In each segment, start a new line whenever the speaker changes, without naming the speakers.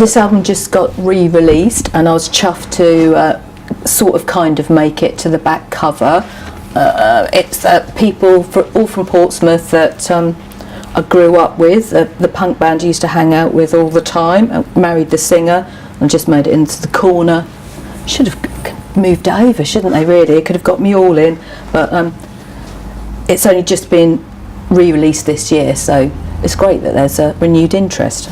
This album just got re-released, and I was chuffed to sort of kind of make it to the back cover. It's people all from Portsmouth that I grew up with, the punk band I used to hang out with all the time. I married the singer and just made it into the corner. Should have moved over, shouldn't they, really? It could have got me all in, but it's only just been re-released this year, so it's great that there's a renewed interest.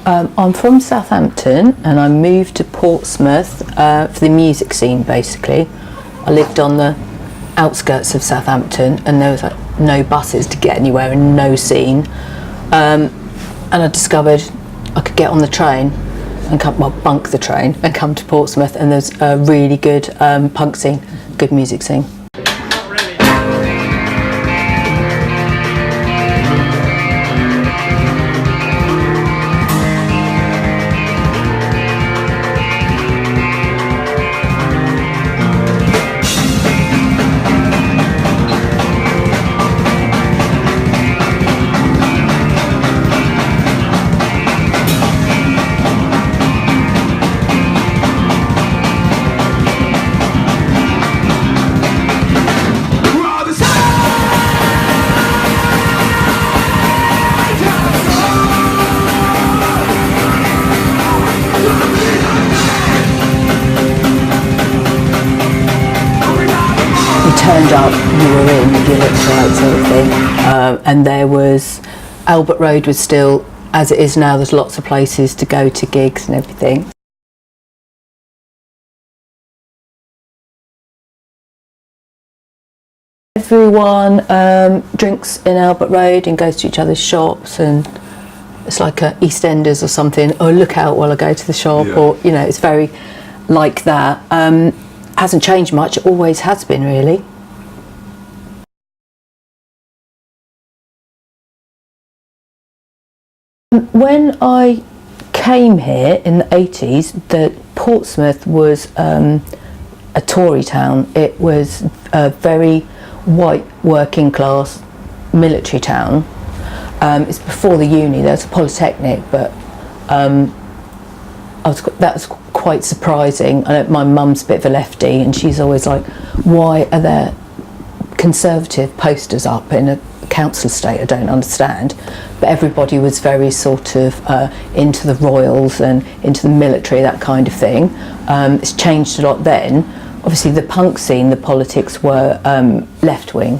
I'm from Southampton and I moved to Portsmouth for the music scene, basically. I lived on the outskirts of Southampton and there was like no buses to get anywhere and no scene. And I discovered I could get on the train and bunk the train and come to Portsmouth, and there's a really good punk scene, good music scene. Turned up, you were in, you looked right, sort of thing. And there was, Albert Road was still, as it is now, there's lots of places to go to gigs and everything. Everyone drinks in Albert Road and goes to each other's shops, and it's like a EastEnders or something. Oh, look out while I go to the shop, yeah. Or, you know, it's very like that. Hasn't changed much, it always has been, really. When I came here in the 80s, Portsmouth was a Tory town. It was a very white working class military town. It's before the uni, there was a polytechnic, but that was quite surprising. I know my mum's a bit of a lefty and she's always like, why are there Conservative posters up in a council estate? I don't understand. But everybody was very sort of into the royals and into the military, that kind of thing. It's changed a lot then. Obviously the punk scene, the politics were left-wing,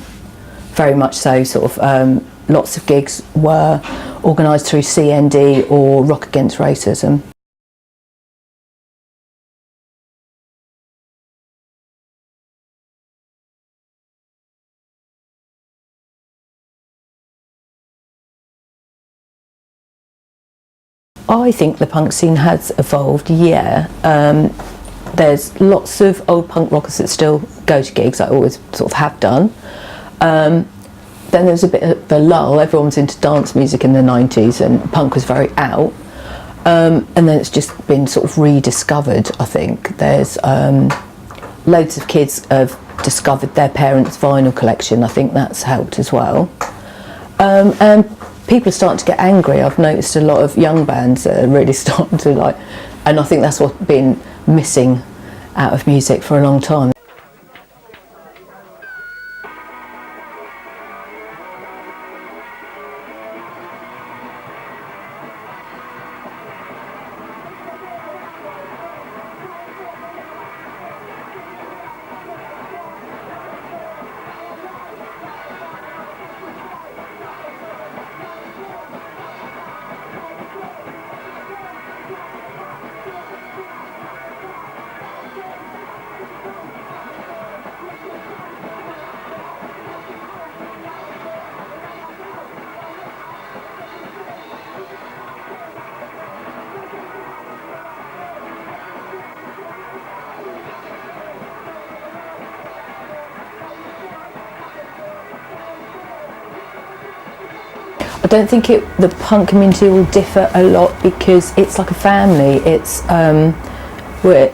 very much so. Sort of lots of gigs were organised through CND or Rock Against Racism. I think the punk scene has evolved, yeah. There's lots of old punk rockers that still go to gigs, I always sort of have done. Then there's a bit of a lull, everyone was into dance music in the 90s and punk was very out. And then it's just been sort of rediscovered, I think. There's loads of kids have discovered their parents' vinyl collection, I think that's helped as well. And people are starting to get angry. I've noticed a lot of young bands that are really starting to like, and I think that's what's been missing out of music for a long time. I don't think the punk community will differ a lot because it's like a family. It's we're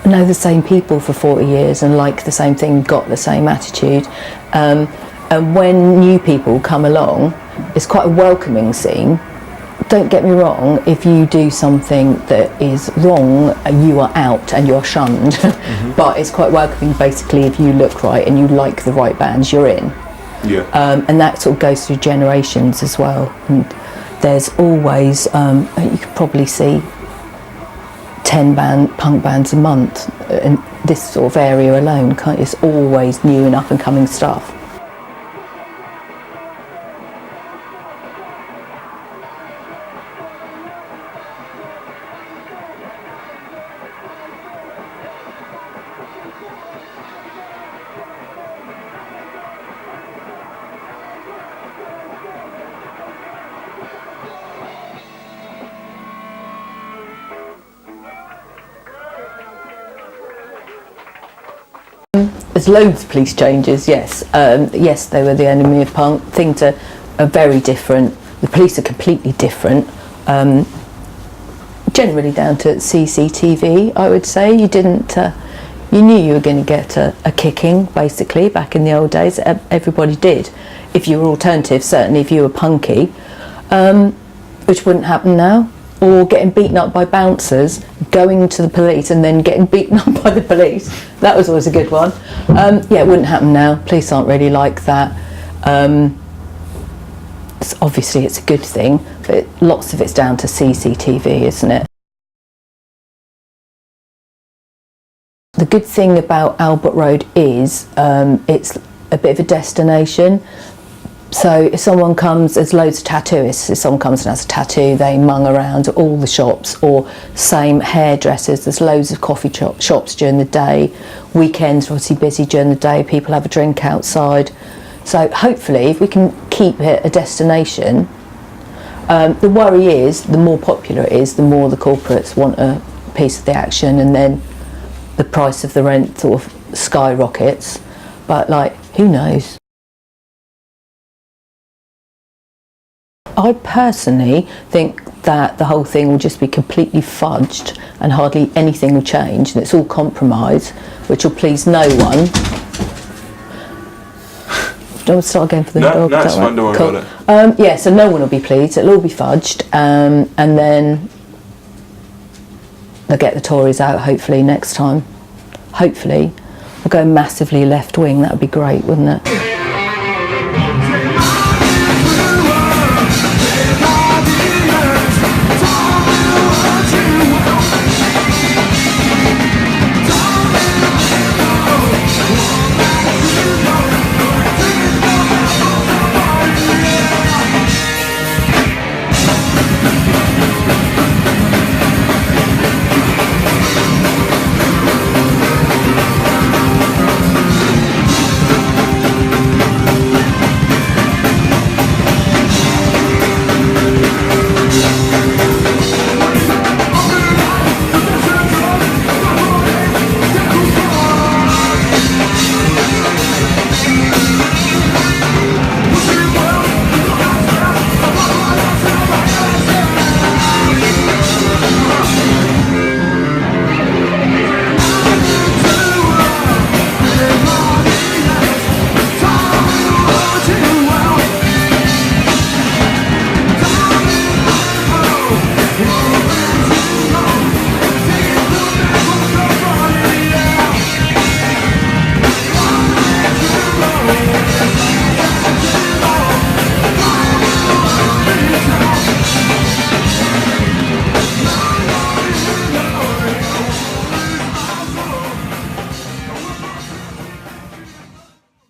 know the same people for 40 years and like the same thing, got the same attitude. And when new people come along, it's quite a welcoming scene. Don't get me wrong, if you do something that is wrong, you are out and you're shunned. But it's quite welcoming basically if you look right and you like the right bands, you're in.
Yeah.
And that sort of goes through generations as well. And there's always, you could probably see 10 punk bands a month in this sort of area alone. It's always new and up and coming stuff. There's loads of police changes, yes. Yes, they were the enemy of punk. Things are very different. The police are completely different. Generally down to CCTV, I would say. You knew you were going to get a kicking, basically, back in the old days. Everybody did. If you were alternative, certainly if you were punky, which wouldn't happen now. Or getting beaten up by bouncers, going to the police and then getting beaten up by the police. That was always a good one. Yeah, it wouldn't happen now. Police aren't really like that. Obviously it's a good thing, but lots of it's down to CCTV, isn't it? The good thing about Albert Road is it's a bit of a destination. So if someone comes, there's loads of tattooists. If someone comes and has a tattoo, they mung around at all the shops, or same hairdressers. There's loads of coffee shops during the day. Weekends are obviously busy during the day. People have a drink outside. So hopefully, if we can keep it a destination, the worry is the more popular it is, the more the corporates want a piece of the action, and then the price of the rent sort of skyrockets. But like, who knows? I personally think that the whole thing will just be completely fudged and hardly anything will change, and it's all compromise, which will please no one. Do you want to start again for the dog?
No, it's fine, don't worry about it.
Yeah, so no one will be pleased, it'll all be fudged, and then they'll get the Tories out hopefully next time. Hopefully. We'll go massively left wing, that would be great, wouldn't it?